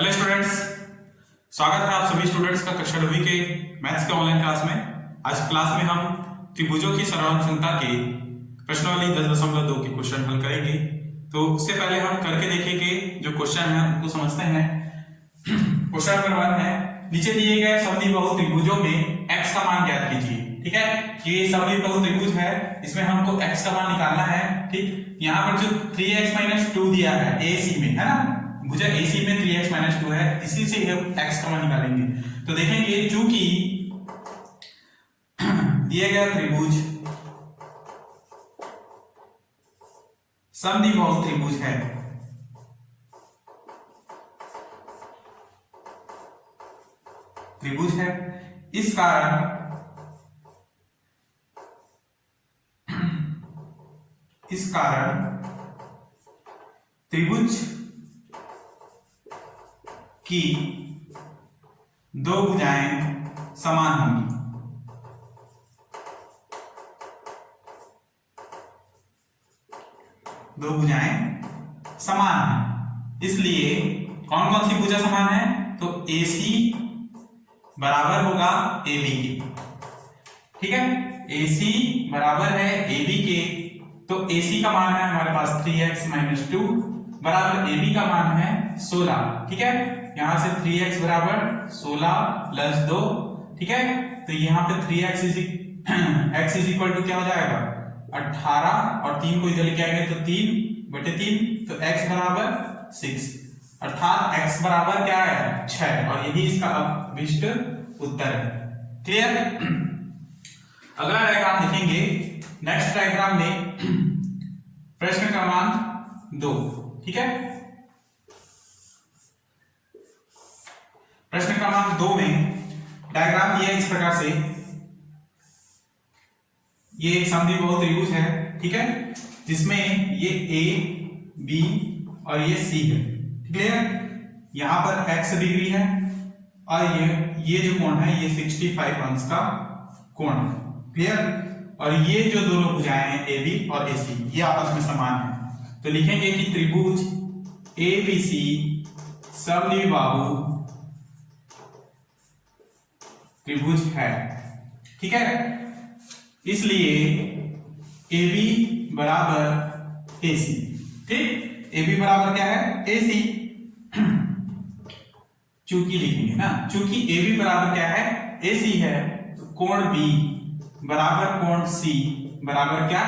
Hello students, स्वागत है आप सभी स्टूडेंट्स का कक्षा 9वीं के मैथ्स के ऑनलाइन क्लास में। आज क्लास में हम त्रिभुजों की सर्वानुक्रमता के प्रश्नावली 10.2 के क्वेश्चन हल करेंगे। तो उससे पहले हम करके देखेंगे जो क्वेश्चन है उनको समझते हैं। क्वेश्चन नंबर 1 है, नीचे दिए गए समद्विबाहु त्रिभुजों में x का मान ज्ञात कीजिए। ठीक है, ये समद्विबाहु त्रिभुज है, इसमें हमको x का मान निकालना है। ठीक, यहाँ पर जो 3x - 2 दिया है AC में, है ना, भुजा AC में 3x - 2 है, इसी से हम x का मान निकालेंगे। तो देखेंगे चूंकि दिया गया त्रिभुज समद्विबाहु त्रिभुज है, इस कारण त्रिभुज की दो भुजाएं समान होंगी। दो भुजाएं समान हैं, इसलिए कौन कौन सी भुजा समान है? तो AC बराबर होगा AB के। ठीक है, AC बराबर है AB के, तो AC का मान है हमारे पास 3x - 2 बराबर AB का मान है 16। ठीक है, यहां से 3x बराबर 16 + 2। ठीक है, तो यहाँ पे 3x x इक्वल टू क्या हो जाएगा 18, और 3 को इधर लेके आएंगे तो 3/3, तो x बराबर 6, अर्थात x बराबर क्या है 6, और यही इसका अभिष्ट उत्तर है। क्लियर? अगला डायग्राम देखेंगे। नेक्स्ट डायग्राम में प्रश्न क्रमांक 2। ठीक है, प्रश्न क्रमांक 2 में डायग्राम दिया इस प्रकार से। ये एक समद्विबाहु त्रिभुज है, ठीक है, जिसमें ये A, B और ये C है। क्लियर? यहां पर x डिग्री है और ये जो कोण है ये 65 अंश का कोण है। क्लियर? और ये जो दोनों भुजाएं हैं AB और AC, ये आपस में समान है। तो लिखेंगे कि त्रिभुज ABC समद्विबाहु त्रिभुज है। ठीक है, इसलिए AB बराबर AC। ठीक, AB बराबर क्या है AC, चूंकि लिखेंगे ना, चूंकि AB बराबर क्या है AC है, तो कोण B बराबर कोण C बराबर क्या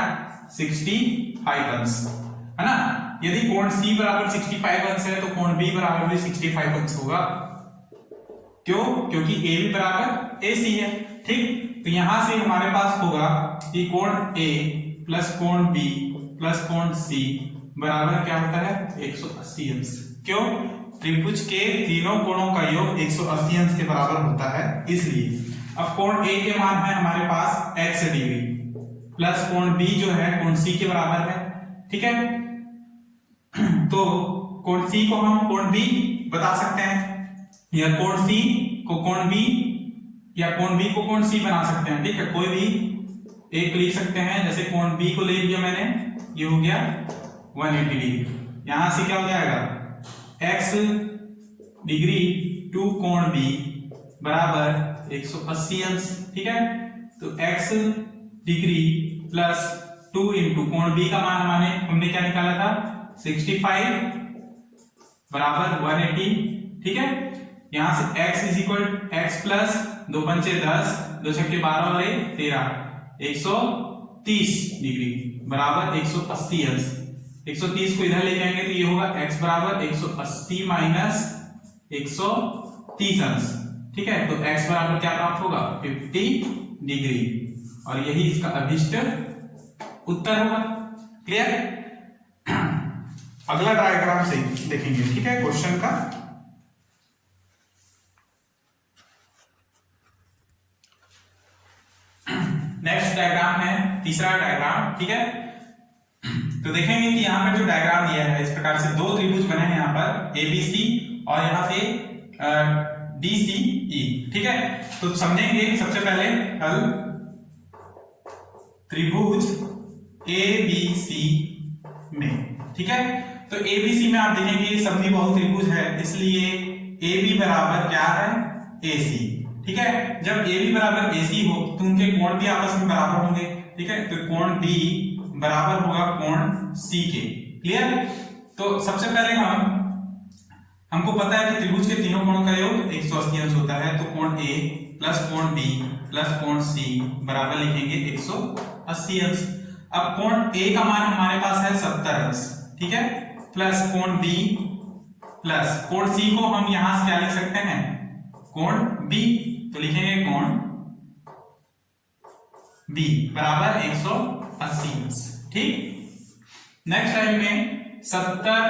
65 अंश, है ना। यदि कोण C बराबर 65 अंश है तो कोण B बराबर भी 65 अंश होगा। क्यों? क्योंकि AB बराबर AC है। ठीक, तो यहां से हमारे पास होगा कि कोण A प्लस कोण B प्लस कोण C बराबर क्या होता है 180 अंश। क्यों? त्रिभुज के तीनों कोणों का योग 180 अंश के बराबर होता है, इसलिए। अब कोण A के मान है हमारे पास x डिग्री प्लस कोण B जो है कोण C के बराबर है। ठीक है, तो कोण C को हम कोण B बता सकते हैं, या कोण C को कोण B या कोण B को कोण C बना सकते हैं। ठीक है, कोई भी एक लिख सकते हैं। जैसे कोण B को ले लिया मैंने, ये हो गया 180 डिग्री। यहां से क्या हो जाएगा x डिग्री 2 कोण B बराबर 180 अंश। ठीक है, तो x डिग्री प्लस 2 इंटू कोण B का मान हमने क्या निकाला था 65 बराबर 180। ठीक है, यहां से x is equal x plus 2 पंचे 10, 2 छक्के 12 और 1 13, 130 डिग्री बराबर 180 अंश। 130 को इधर लेके आएंगे तो ये होगा x बराबर 180 माइनस 130 अंश। ठीक है, तो x बराबर क्या प्राप्त होगा 50 डिग्री, और यही इसका अभिष्ट उत्तर होगा। क्लियर? अगला डायग्राम से देखेंगे। ठीक है, क्वेश्चन का नेक्स्ट डायग्राम है तीसरा डायग्राम। ठीक है, तो देखेंगे कि यहाँ पर जो डायग्राम दिया है इस प्रकार से दो त्रिभुज बने हैं, यहाँ पर ABC और यहाँ से DCE। ठीक है, तो समझेंगे सबसे पहले हल त्रिभुज ABC में। ठीक है, तो ABC में आप देखेंगे समद्विबाहु त्रिभुज है, इसलिए ए बी बराबर क्या है, ए सी। ठीक है, जब ए बी बराबर ए सी हो तो उनके कोण भी आपस में बराबर होंगे। ठीक है, तो कोण बी बराबर होगा कोण सी के। क्लियर? तो सबसे पहले हमको पता है कि त्रिभुज के तीनों कोणों का योग 180 अंश होता है, तो कोण ए प्लस कोण बी प्लस कोण सी बराबर लिखेंगे 180 अंश। अब कोण ए का मान हमारे पास है 70 अंश, ठीक है, प्लस कोण बी प्लस कोण सी को हम यहां से क्या लिख सकते हैं, कोण बी, तो लिखेंगे कोण बी बराबर 180 अंश। ठीक, नेक्स्ट लाइन में 70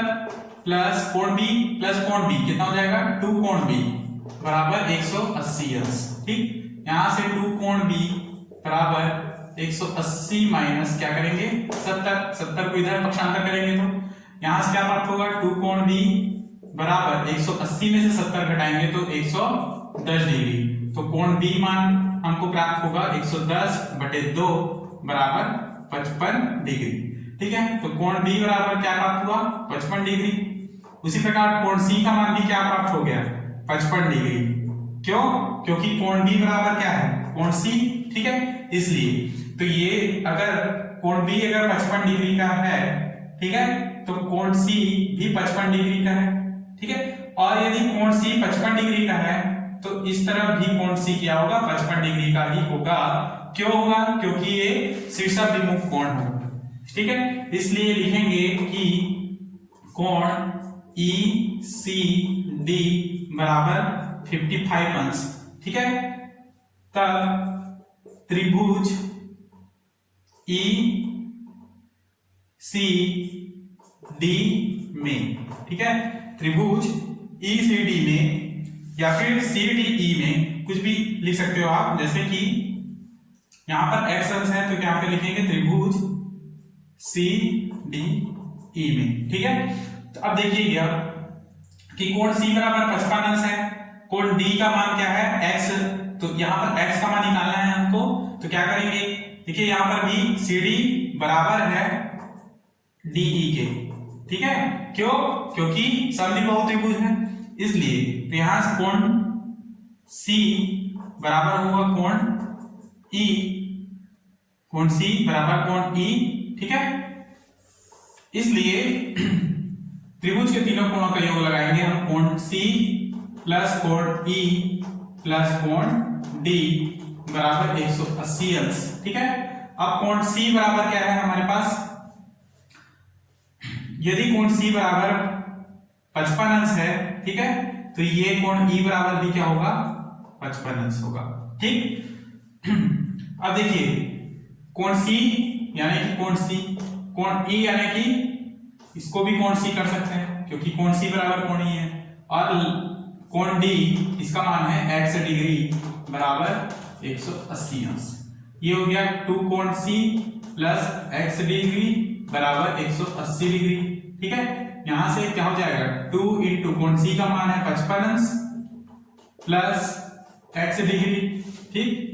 प्लस कोण बी प्लस कोण बी कितना हो जाएगा, 2 कोण बी बराबर 180 अंश। ठीक, यहां से 2 कोण बी बराबर 180 माइनस क्या करेंगे 70 को इधर पक्षांतर करेंगे तो यहां से क्या प्राप्त होगा, 2 कोण बी बराबर 180 में से 70 घटाएंगे तो 110 डिग्री, तो कोण बी मान हमको प्राप्त होगा 110/2 बराबर 55 डिग्री। ठीक है, तो कोण बी बराबर क्या प्राप्त हुआ, 55 डिग्री। उसी प्रकार कोण सी का मान भी क्या प्राप्त हो गया, 55 डिग्री। क्यों? क्योंकि कोण बी बराबर क्या है, कोण सी। ठीक है, इसलिए तो ये अगर कोण बी अगर 55 डिग्री का है, ठीक है, तो कोण सी भी 55 डिग्री का है। ठीक है, और यदि कोण सी 55 डिग्री का है तो इस तरफ भी कोण सी क्या होगा, 55 डिग्री का ही होगा। क्यों होगा, क्योंकि ये शीर्षाभिमुख कोण होगा। ठीक है, इसलिए लिखेंगे कि कोण ई सी डी बराबर 55 अंश। ठीक है, तब त्रिभुज ई सी डी में, ठीक है, त्रिभुज ई सी डी में या फिर सी डी ई में कुछ भी लिख सकते हो आप, जैसे कि यहां पर एक्स अंश है तो क्या पे लिखेंगे त्रिभुज सी डी ई में। ठीक है, तो अब देखिए कि कोण सी बराबर 55 अंश है, कोण डी का मान क्या है x, तो यहां पर x का मान निकालना है हमको, तो क्या करेंगे, देखिए यहां पर भी सी डी बराबर है डीई के। ठीक है, क्यों, क्योंकि समद्विबाहु त्रिभुज है, इसलिए तो यहां से कोण C बराबर होगा कोण E, कोण C बराबर कोण E। ठीक है, इसलिए त्रिभुज के तीनों कोणों का योग लगाएंगे हम, कोण C प्लस कोण E प्लस कोण D बराबर 180 अंश। ठीक है, अब कोण C बराबर क्या है हमारे पास, यदि कोण C बराबर 55 अंश है, ठीक है, तो ये कोण E बराबर भी क्या होगा, 55 अंश होगा। ठीक, अब देखिए कोण C यानी कि कोण C, कोण E यानी कि इसको भी कोण C कर सकते हैं क्योंकि कोण C बराबर कोण E है, और कोण D इसका मान है x डिग्री बराबर 180 अंश। ये हो गया 2 कोण C प्लस x डिग्री बराबर 180 डिग्री। ठीक है, यहां से क्या हो जाएगा, 2 इंटू कोण C का मान है 55 अंश प्लस x डिग्री, ठीक,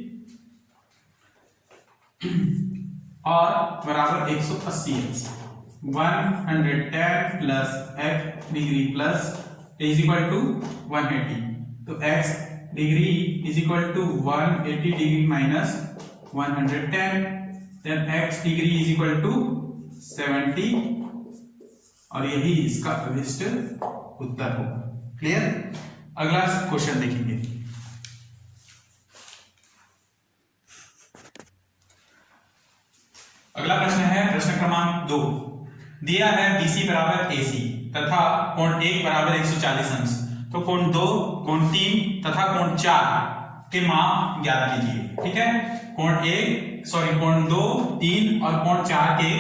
और बराबर 180 अंश, 110 plus x degree plus is equal to 180, तो x degree is equal to 180 degree minus 110, then x degree is equal to 70, और यही इसका अभिष्ट उत्तर होगा। क्लियर? अगला क्वेश्चन देखेंगे। अगला प्रश्न है प्रश्न क्रमांक 2। दिया है BC बराबर AC तथा कोण 1 बराबर 140 अंश, तो कोण 2, कोण 3 तथा कोण 4 के माप ज्ञात कीजिए। ठीक है, कोण 2, 3 और कोण 4 के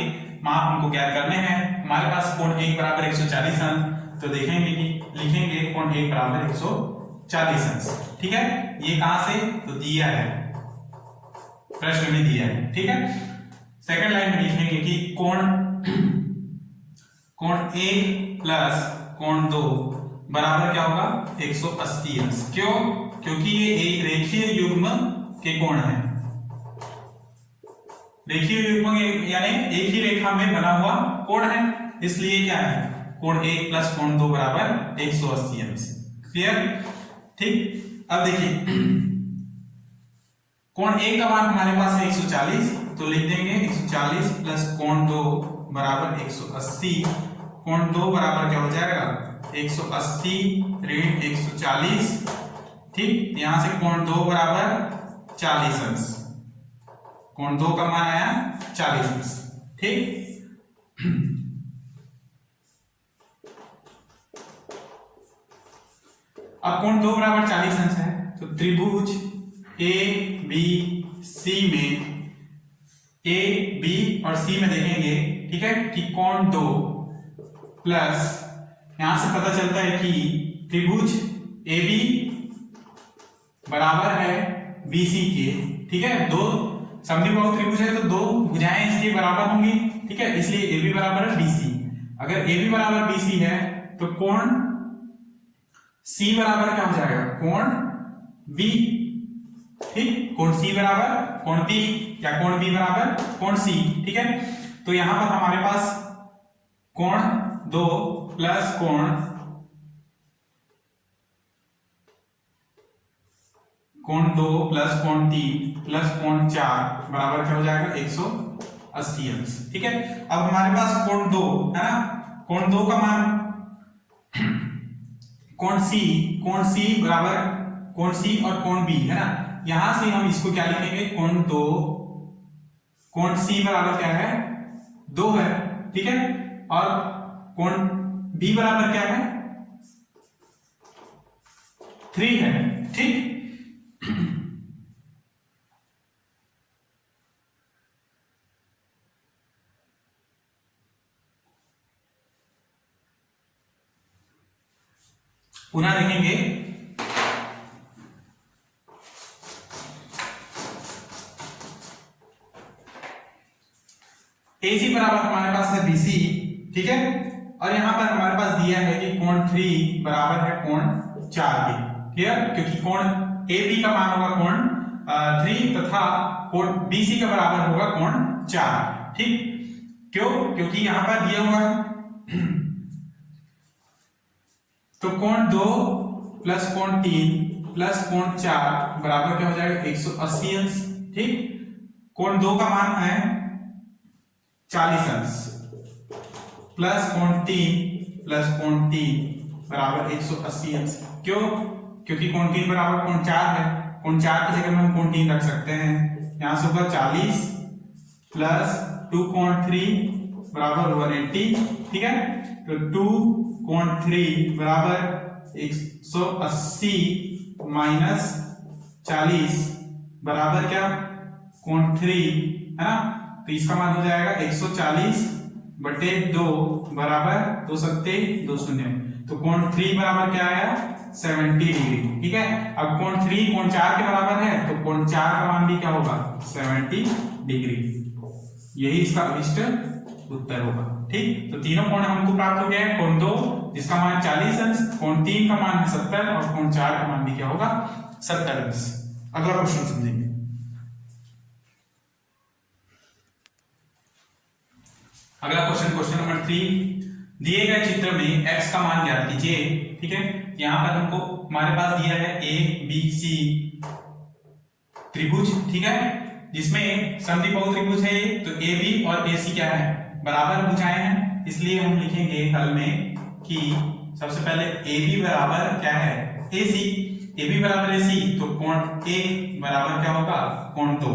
माप हमको ज्ञात करने हैं। हमारे पास कोण 1 बराबर 140 अंश, तो देखेंगे कि लिखेंगे कोण 1 बराबर 140 अंश। ठीक है, ये कहां से, तो दिया है, प्रश्न में दिया है। ठीक है, सेकंड लाइन में लिखेंगे कि कोण 1 प्लस कोण 2 बराबर क्या होगा, 180 अंश। क्यों? क्योंकि ये एक रेखीय युग्म के कोण है, रेखीय युग्म यानी एक ही रेखा में बना हुआ कोण है, इसलिए क्या है, कोण 1 प्लस कोण 2 बराबर 180 अंश। क्लियर? ठीक, अब देखिए कोण ए का मान हमारे पास है 140, तो लिख देंगे 140 प्लस कोण 2 बराबर 180। कोण 2 बराबर क्या हो जाएगा 180 ऋण 140। ठीक, यहां से कोण 2 बराबर 40 अंश। कोण 2 का मान आया 40 अंश। ठीक, अब कोण 2 बराबर 40 अंश है, तो त्रिभुज ए बी सी में, ए बी और सी में देखेंगे, ठीक है, कि कोण 2 प्लस, यहां से पता चलता है कि त्रिभुज ए बी बराबर है बी सी के। ठीक है, दो समद्विबाहु त्रिभुज है तो दो भुजाएं इसके बराबर होंगी। ठीक है, इसलिए ए बी बराबर है बी सी। अगर ए बी बराबर बी सी है तो कोण सी बराबर क्या हो जाएगा कोण बी। ठीक, कोण सी बराबर कोण बी या कोण बी बराबर कोण सी। ठीक है, तो यहां पर हमारे पास कोण 2 प्लस कोण 2 प्लस कोण 3 प्लस कोण 4 बराबर क्या हो जाएगा 180 अंश। ठीक है, अब हमारे पास कोण 2 है ना, कोण 2 का मान कोण सी बराबर कोण सी और कोण बी है ना, यहां से हम इसको क्या लिखेंगे कोण 2, कोण सी बराबर क्या है 2 है। ठीक है, और कोण बी बराबर क्या है 3 है। ठीक, पुनः देखेंगे, AC बराबर हमारे पास है BC। ठीक है, और यहां पर हमारे पास दिया है कि कोण 3 बराबर है कोण 4 के। क्लियर, क्योंकि कोण AB का मान होगा कोण 3 तथा कोण BC का बराबर होगा कोण 4। ठीक, क्यों? क्योंकि यहां पर दिया हुआ है तो कोण 2 प्लस कोण 3 प्लस कोण 4 बराबर क्या हो जाएगा 180 अंश। ठीक, कोण 2 का मान है 40 अंश प्लस कोण 3 प्लस कोण 3 बराबर 180 अंश। क्यों? क्योंकि कोण 3 बराबर कोण 4 है, कोण 4 की जगह में हम कोण 3 रख सकते हैं। यहां से होगा 40 प्लस 2 कोण 3 बराबर 180। ठीक है, तो 2 कोण 3 बराबर 180 माइनस 40 बराबर क्या कोण 3 है ना, तो इसका मान हो जाएगा 140 बटे 2 बराबर 2 सत्ते 2 शून्य, तो कोण 3 बराबर क्या आया 70 डिग्री। ठीक है, अब कोण 3 कोण 4 के बराबर है तो कोण 4 का मान भी क्या होगा 70 डिग्री। यही इसका अभिष्ट उत्तर होगा। ठीक, तो तीनों कोण हमको प्राप्त हो गए हैं। कोण 2 जिसका मान 40 अंश, कोण 3 का मान है 70 और कोण 4 का मान भी क्या होगा 70 अंश। अगला क्वेश्चन समझेंगे। अगला क्वेश्चन, क्वेश्चन नंबर 3, दिए गए चित्र में x का मान ज्ञात कीजिए। ठीक है, यहां पर हमको हमारे पास दिया है ए बी सी त्रिभुज। ठीक है, जिसमें समद्विबाहु त्रिभुज है, तो ए बी और ए सी क्या है बराबर भुजाएं हैं, इसलिए हम लिखेंगे हल में कि सबसे पहले ए बी बराबर क्या है ए सी। ए बी बराबर ए सी, तो कोण ए बराबर क्या होगा कोण 2।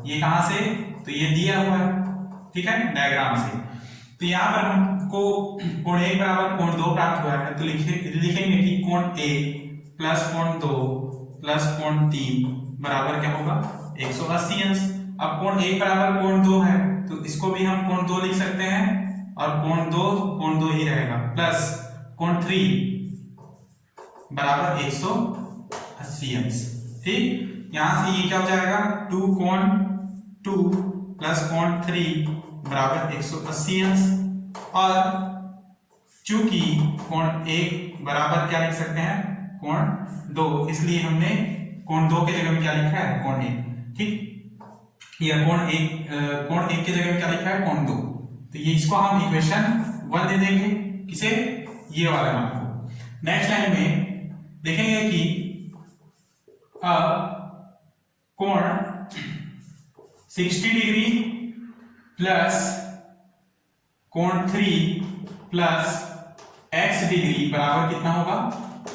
ये कहां से, तो ये दिया हुआ है। ठीक है, डायग्राम से। तो यहां पर हमको कोण 1 बराबर कोण 2 प्राप्त हुआ है, तो लिखेंगे कि कोण 1 प्लस कोण 2 प्लस कोण 3 बराबर क्या होगा 180 अंश। अब कोण 1 बराबर कोण 2 है, तो इसको भी हम कोण 2 लिख सकते हैं और कोण 2 ही रहेगा, प्लस कोण 3 बराबर 180 अंश। ठीक, यहां से ये क्या हो जाएगा 2 कोण 2 प्लस कोण 3 बराबर 180 अंश, और चूंकि कोण 1 बराबर क्या लिख सकते हैं कोण 2, इसलिए हमने कोण 2 के जगह में क्या लिखा है कोण 1। ठीक, या कोण 1 की जगह में क्या लिखा है कोण 2, तो ये इसको हम इक्वेशन 1 दे देंगे, किसे ये वाले मान को। नेक्स्ट लाइन में देखेंगे कि कोण 60 डिग्री प्लस कोण 3 प्लस x डिग्री बराबर कितना होगा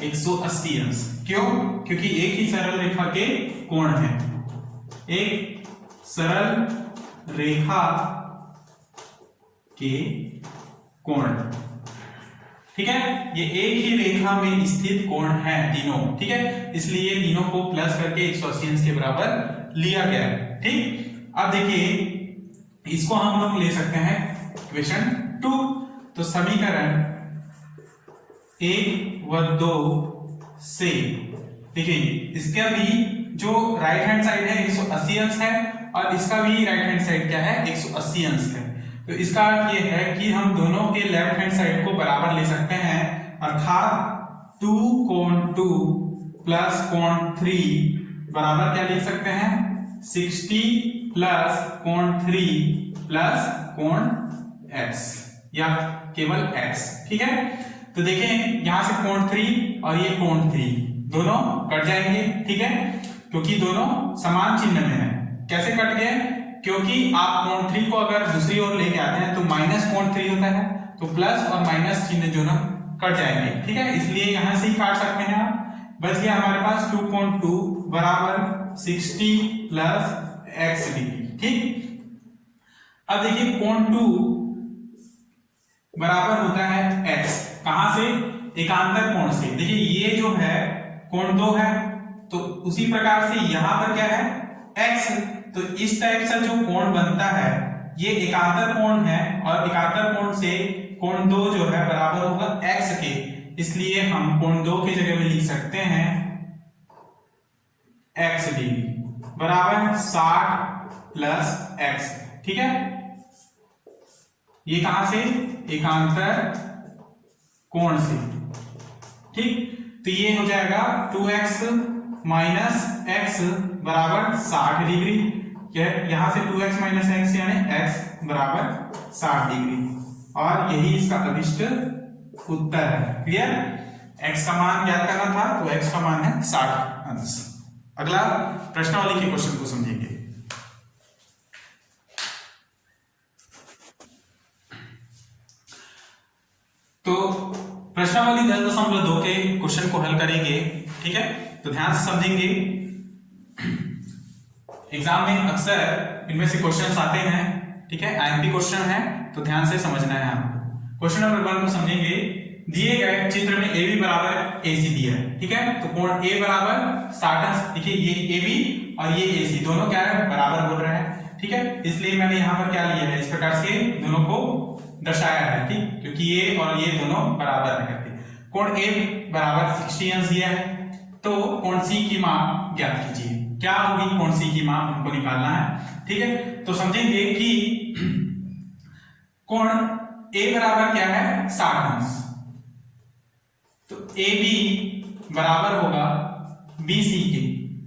180 अंश। क्यों? क्योंकि एक ही सरल रेखा के कोण है, एक सरल रेखा के कोण, ठीक है, ये एक ही रेखा में स्थित कोण है तीनों, ठीक है, इसलिए तीनों को प्लस करके 180 अंश के बराबर लिया गया है। ठीक, अब देखिए इसको हम लोग ले सकते हैं इक्वेशन 2। तो समीकरण 1 व 2 से देखिए इसका भी जो राइट हैंड साइड है 180 अंश है और इसका भी राइट हैंड साइड क्या है 180 अंश है। तो इसका अर्थ ये है कि हम दोनों के लेफ्ट हैंड साइड को बराबर ले सकते हैं, अर्थात 2 कोण 2 प्लस कोण 3 बराबर क्या लिख सकते हैं 60 प्लस कोण 3 प्लस कोण x या केवल x। ठीक है, तो देखें यहां से कोण 3 और ये कोण 3 दोनों कट जाएंगे, ठीक है, क्योंकि दोनों समान चिन्ह में है। कैसे कट गए? क्योंकि आप कोण 3 को अगर दूसरी ओर लेके आते हैं तो माइनस कोण 3 होता है, तो प्लस और माइनस चिन्ह जो ना कट जाएंगे, ठीक है, इसलिए यहां से ही काट सकते हैं आप। बच गया हमारे पास 2 कोण 2 बराबर 60 प्लस x डिग्री। ठीक, अब देखिए कोण 2 बराबर होता है x, कहां से? एकांतर कोण से। देखिए ये जो है कोण 2 है, तो उसी प्रकार से यहां पर क्या है x, तो इस टाइप से जो कोण बनता है ये एकांतर कोण है और एकांतर कोण से कोण 2 जो है बराबर होगा x के, इसलिए हम कोण 2 की जगह में लिख सकते हैं x डिग्री बराबर 60 प्लस x। ठीक है, ये कहां से? एकांतर कोण से। ठीक, तो ये हो जाएगा 2x माइनस x बराबर 60 डिग्री। यहां से 2x माइनस x यानी x बराबर 60 डिग्री, और यही इसका अभिष्ट उत्तर है। क्लियर? x का मान ज्ञात करना था, तो x का मान है 60 अंश। अगला प्रश्नावली के क्वेश्चन को समझेंगे। तो प्रश्नावली 10.2 के क्वेश्चन को हल करेंगे। ठीक है, तो ध्यान से समझेंगे। एग्जाम में अक्सर इनमें से क्वेश्चंस आते हैं, ठीक है, आईएमपी क्वेश्चन है, तो ध्यान से समझना है आपको। क्वेश्चन नंबर 1 को समझेंगे। दिए गए चित्र में AB बराबर AC दिया है, ठीक है, तो कोण A बराबर 60 अंश। देखिए ये AB और ये AC दोनों क्या है बराबर बोल रहे हैं, ठीक है, इसलिए मैंने यहाँ पर क्या लिया है, इस प्रकार से दोनों को दर्शाया है, ठीक, क्योंकि ये और ये दोनों बराबर है करके। कोण A बराबर 60 अंश दिया है, तो कोण C की मान ज्ञात कीजिए। क्या होगी कोण C की मान, हमको निकालना है। ठीक है, तो समझेंगे कि कोण A बराबर क्या है 60 अंश, तो AB बराबर होगा BC के।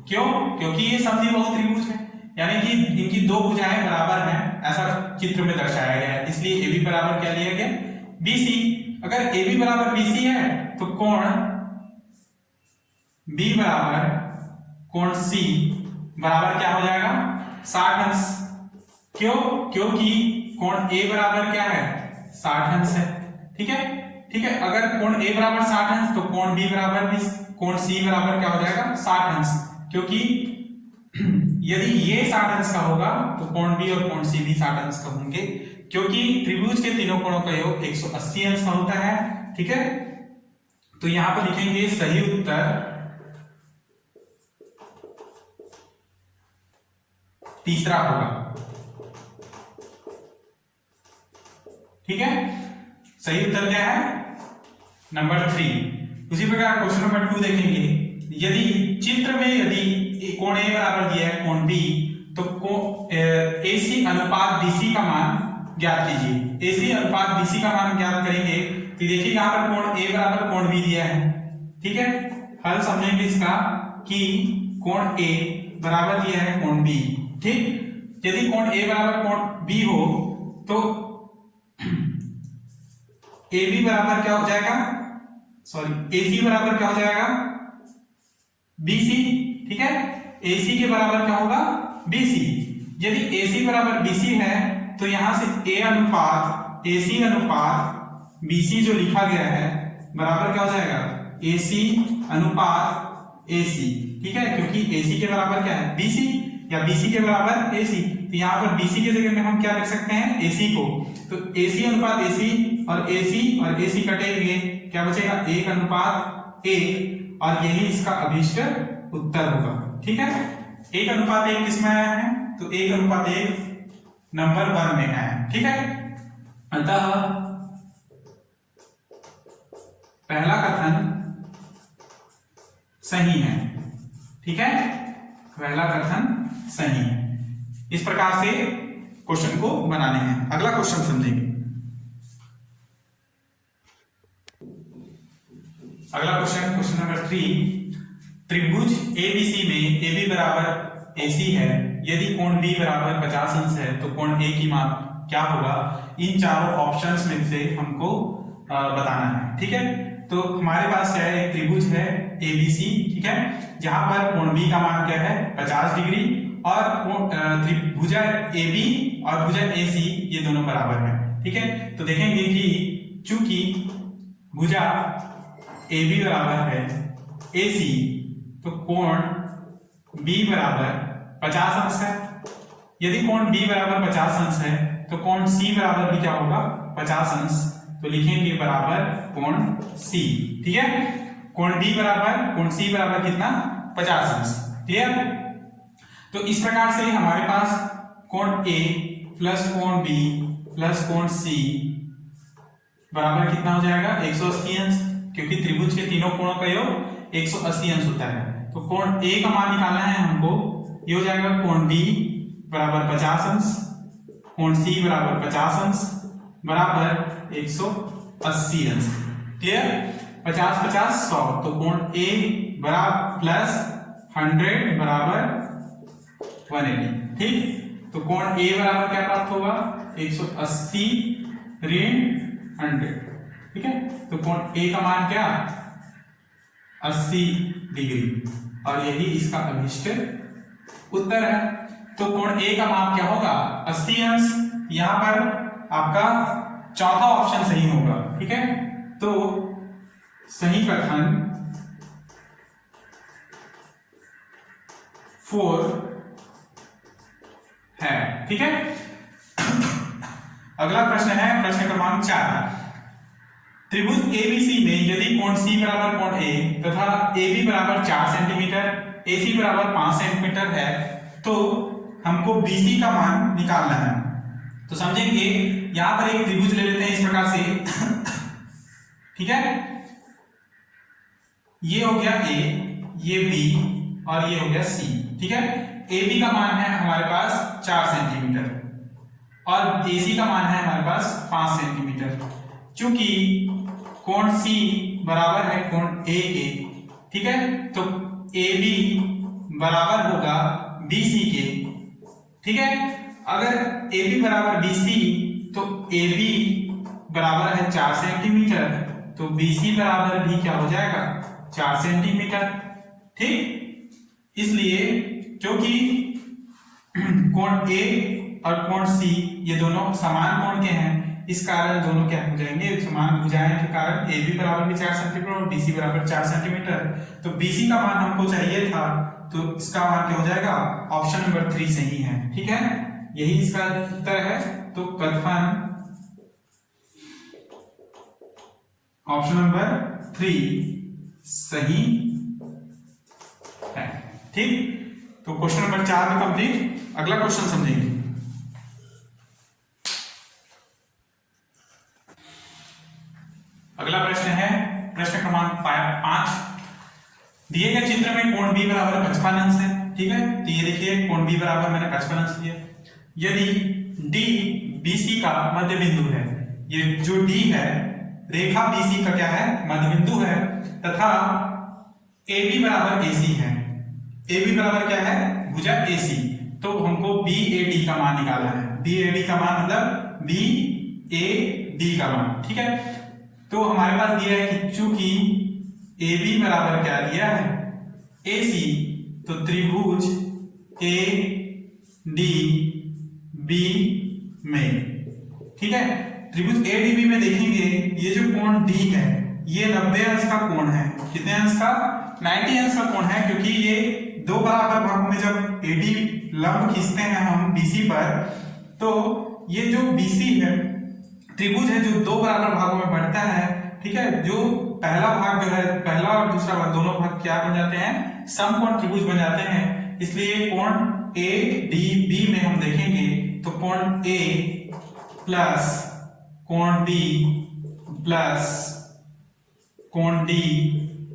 क्यों? क्योंकि ये समद्विबाहु त्रिभुज है, यानी कि इनकी दो भुजाएं बराबर हैं, ऐसा चित्र में दर्शाया गया है, इसलिए AB बराबर क्या लिया गया BC। अगर AB बराबर BC है तो कोण B बराबर कोण C बराबर क्या हो जाएगा 60 अंश। क्यों? क्योंकि कोण A बराबर क्या है 60 अंश है। ठीक है, ठीक है, अगर कोण A बराबर 60 अंश तो कोण B बराबर भी, कोण C बराबर क्या हो जाएगा 60 अंश, क्योंकि यदि ये 60 अंश का होगा तो कोण B और कोण C भी 60 अंश का होंगे, क्योंकि त्रिभुज के तीनों कोणों का योग 180 अंश का होता है। ठीक है, तो यहां पर लिखेंगे सही उत्तर तीसरा होगा। ठीक है, सही उत्तर क्या है नंबर 3। उसी प्रकार क्वेश्चन नंबर 2 देखेंगे। यदि चित्र में यदि कोण A बराबर दिया है कोण B, तो AC अनुपात BC का मान ज्ञात कीजिए। AC अनुपात BC का मान ज्ञात करेंगे तो देखिए यहाँ पर कोण A बराबर कोण B दिया है। ठीक है, हल समझेंगे इसका कि कोण A बराबर दिया है कोण B। ठीक, यदि कोण A बराबर कोण B हो तो AB बराबर क्या हो जाएगा, सॉरी AC बराबर क्या हो जाएगा BC, ठीक है। AC के बराबर क्या होगा, BC। यदि AC बराबर BC है तो यहां से A अनुपात AC अनुपात BC जो लिखा गया है बराबर क्या हो जाएगा, AC अनुपात AC, ठीक है, क्योंकि AC के बराबर क्या है, BC, या BC के बराबर AC। तो यहाँ पर BC की जगह में हम क्या लिख सकते हैं, AC को। तो AC अनुपात AC और AC कटेंगे, क्या बचेगा, 1 अनुपात 1, और यही इसका अभीष्ट उत्तर होगा, ठीक है। 1 अनुपात 1 किसमें आया है, तो 1 अनुपात 1 नंबर 1 में है, ठीक है। अतः पहला कथन सही है, ठीक है, पहला कथन सही है। इस प्रकार से क्वेश्चन को बनाने हैं। अगला क्वेश्चन समझेंगे। अगला क्वेश्चन नंबर 3, त्रिभुज ABC में AB बराबर AC है, यदि कोण B बराबर 50 अंश है तो कोण A की माप क्या होगा। इन चारों ऑप्शंस में से हमको बताना है, ठीक है। तो हमारे पास क्या है, एक त्रिभुज है ABC, ठीक है, जहां पर कोण B का मान क्या है, 50 डिग्री, और त्रिभुजा AB और भुजा AC ये दोनों बराबर है, ठीक है। तो देखेंगे कि चूंकि भुजा AB बराबर है AC, तो कोण B बराबर 50 अंश है। यदि कोण B बराबर 50 अंश है तो कोण C बराबर भी क्या होगा, 50 अंश। तो लिखेंगे बराबर कोण C, ठीक है। कोण B बराबर कोण C बराबर कितना, 50 अंश, क्लियर। तो इस प्रकार से हमारे पास कोण A प्लस कोण B प्लस कोण C बराबर कितना हो जाएगा, 180 अंश, क्योंकि त्रिभुज के तीनों कोणों का योग 180 अंश होता है। तो कोण A का मान निकालना है हमको, ये हो जाएगा कोण B बराबर 50 अंश, कोण C बराबर 50 अंश बराबर 180 अंश, क्लियर। 50 50 100, तो कोण A बराबर प्लस 100 बराबर 180, ठीक। तो कोण A बराबर क्या प्राप्त होगा, 180 ऋण 100, ठीक है। तो कोण A का मान क्या, 80 डिग्री, और यही इसका अभीष्ट उत्तर है। तो कोण A का माप क्या होगा, 80 अंश। यहां पर आपका चौथा ऑप्शन सही होगा, ठीक है। तो सही कथन 4 है, ठीक है। अगला प्रश्न है प्रश्न क्रमांक 4, त्रिभुज ABC में यदि कोण C बराबर कोण A तथा AB बराबर 4 सेंटीमीटर, AC बराबर 5 सेंटीमीटर है, तो हमको BC का मान निकालना है। तो समझेंगे, यहां पर एक त्रिभुज ले लेते हैं इस प्रकार से, ठीक है। ये हो गया A, ये B और ये हो गया C, ठीक है। AB का मान है हमारे पास 4 सेंटीमीटर और AC का मान है हमारे पास 5 सेंटीमीटर। चूंकि कोण C बराबर है कोण A के, ठीक है, तो AB बराबर होगा BC के, ठीक है। अगर AB बराबर BC तो AB बराबर है 4 सेंटीमीटर, तो BC बराबर भी क्या हो जाएगा, 4 सेंटीमीटर, ठीक। इसलिए क्योंकि कोण A और कोण C ये दोनों समान कोण के हैं, इस कारण दोनों क्या हो जाएंगे, समान भुजाएं के कारण AB बराबर भी 4 सेंटीमीटर और BC बराबर 4 सेंटीमीटर। तो BC का मान हमको चाहिए था, तो इसका मान क्या हो जाएगा, ऑप्शन नंबर 3 सही है, ठीक है, यही इसका उत्तर है। तो कथन ऑप्शन नंबर 3 सही है, ठीक। तो क्वेश्चन नंबर 4 में कंप्लीट। अगला क्वेश्चन समझेंगे। अगला प्रश्न है प्रश्न क्रमांक 5, दिए गए चित्र में कोण B बराबर 55 अंश है, ठीक है। तो ये देखिए कोण B बराबर मैंने 55 अंश लिया। यदि D BC का मध्य बिंदु है, ये जो D है रेखा BC का क्या है, मध्य बिंदु है, तथा AB बराबर AC है। AB बराबर क्या है, भुजा AC, तो हमको BAD का मान निकालना है। BAD का मान मतलब BAD का मान, ठीक है। तो हमारे पास दिया है कि चूंकि AB बराबर क्या दिया है, AC, तो त्रिभुज ए डी बी में, ठीक है, त्रिभुज ए डी बी में देखेंगे ये जो कोण D है ये 90 अंश का कोण है। कितने अंश का? 90 अंश का कोण है, क्योंकि ये दो बराबर भागों में जब AD लंब खींचते हैं हम BC पर, तो ये जो BC है त्रिभुज है जो दो बराबर भागों में बढ़ता है, ठीक है, जो पहला भाग जो है, पहला और दूसरा भाग, दोनों भाग क्या बन जाते हैं? समकोण त्रिभुज बन जाते हैं। इसलिए कोण ADB में हम देखेंगे तो कोण A प्लस कोण B प्लस कोण D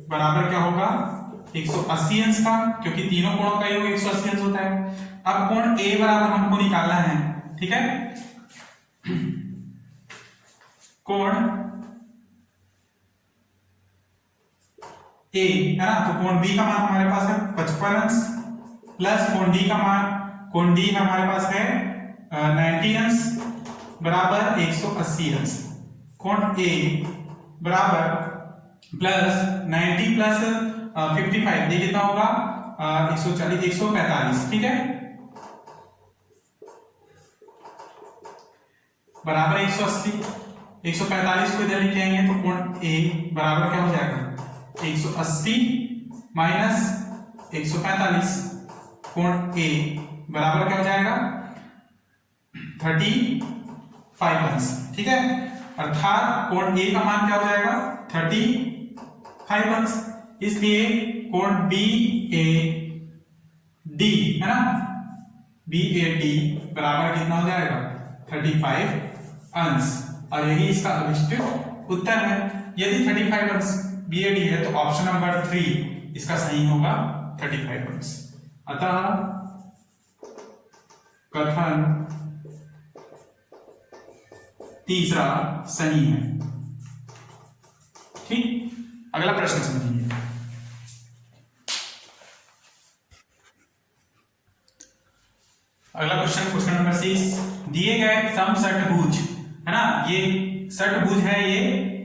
बराबर क्या होगा? 180 अंश का, क्योंकि तीनों कोणों का योग 180 अंश होता है। अब कोण A बराबर हमको निकालना है, ठीक है, कोण A है ना, तो कोण B का मान हमारे पास है 55 अंश प्लस कोण D का मान, कोण D हमारे पास है 90 अंश बराबर 180 अंश। कोण A बराबर प्लस 90 प्लस 55, ये कितना होगा? 140 145, ठीक है, बराबर 180। 145 को इधर लेके आएंगे तो कोण A बराबर क्या हो जाएगा? 180 माइनस 145, कोण A बराबर क्या हो जाएगा? 35 अंश, ठीक है, अर्थात कोण A का मान क्या हो जाएगा? 35 अंश। इसलिए कोण BAD है ना, BAD बराबर कितना हो जाएगा? 35 अंश, और यही इसका अभिष्ट उत्तर है। यदि 35 अंश BAD है तो ऑप्शन नंबर 3 इसका सही होगा 35 अंश। अतः कथन तीसरा सही है। ठीक, अगला प्रश्न समझिए। अगला क्वेश्चन नंबर 6, दिए गए समषटभुज है ना, ये षटभुज है, ये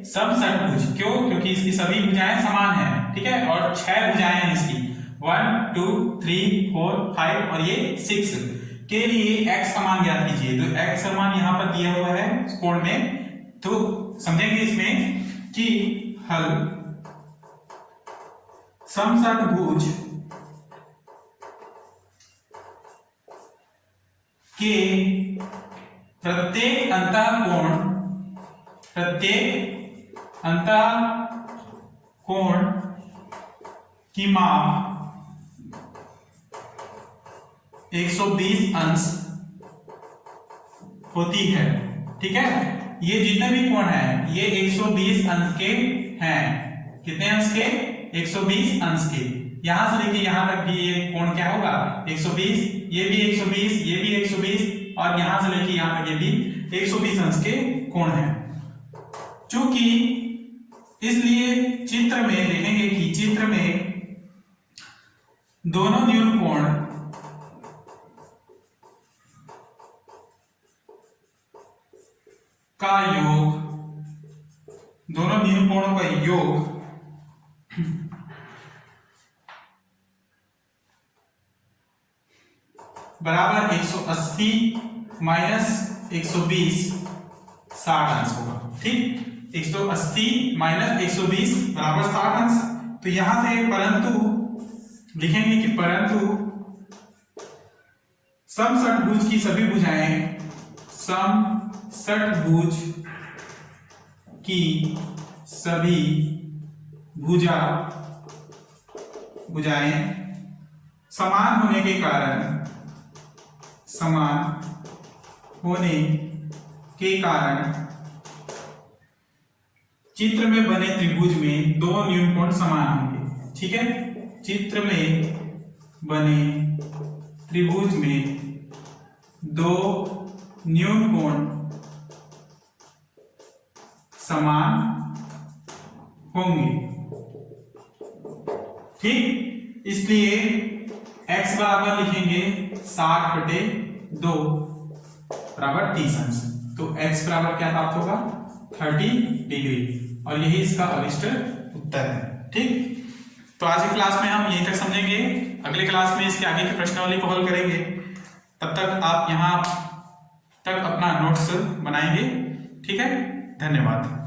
समषटभुज, क्यों? क्योंकि इसकी सभी भुजाएं समान हैं, ठीक है, और 6 भुजाएं हैं इसकी, 1 2 3 4 5 और ये 6 के लिए x का मान ज्ञात कीजिए। तो x का मान यहाँ पर दिया हुआ है कोण में, तो समझेंगे इसमें कि हल समषटभुज के प्रत्येक अंतःकोण की माप 120 अंश होती है, ठीक है, ये जितने भी कोण हैं ये 120 अंश के हैं। कितने अंश के? 120 अंश के। यहां से लेके यहां तक भी ये कोण क्या होगा? 120, ये भी 120, ये भी 120 और यहां से लेके यहां तक ये भी 120 अंश के कोण हैं। चूंकि इसलिए चित्र में देखेंगे कि चित्र में दोनों न्यून कोण का योग, दोनों न्यून कोणों का योग बराबर 180 माइनस 120 60 अंश होगा। ठीक, 180 माइनस 120 बराबर 60 अंश। तो यहां से परंतु लिखेंगे कि परंतु समषटभुज की सभी भुजाएं, समषटभुज की सभी भुजाएं समान होने के कारण, समान होने के कारण चित्र में बने त्रिभुज में दो न्यून कोण समान होंगे। ठीक है, चित्र में बने त्रिभुज में दो न्यून कोण समान होंगे। ठीक, इसलिए x बराबर लिखेंगे 60/2 बराबर 30 अंश। तो x बराबर क्या प्राप्त होगा? 30 डिग्री, और यही इसका अभिष्ट उत्तर है। ठीक, तो आज की क्लास में हम यहीं तक समझेंगे, अगले क्लास में इसके आगे की प्रश्नावली को हल करेंगे। तब तक आप यहाँ तक अपना नोट्स बनाएंगे। ठीक है, धन्यवाद।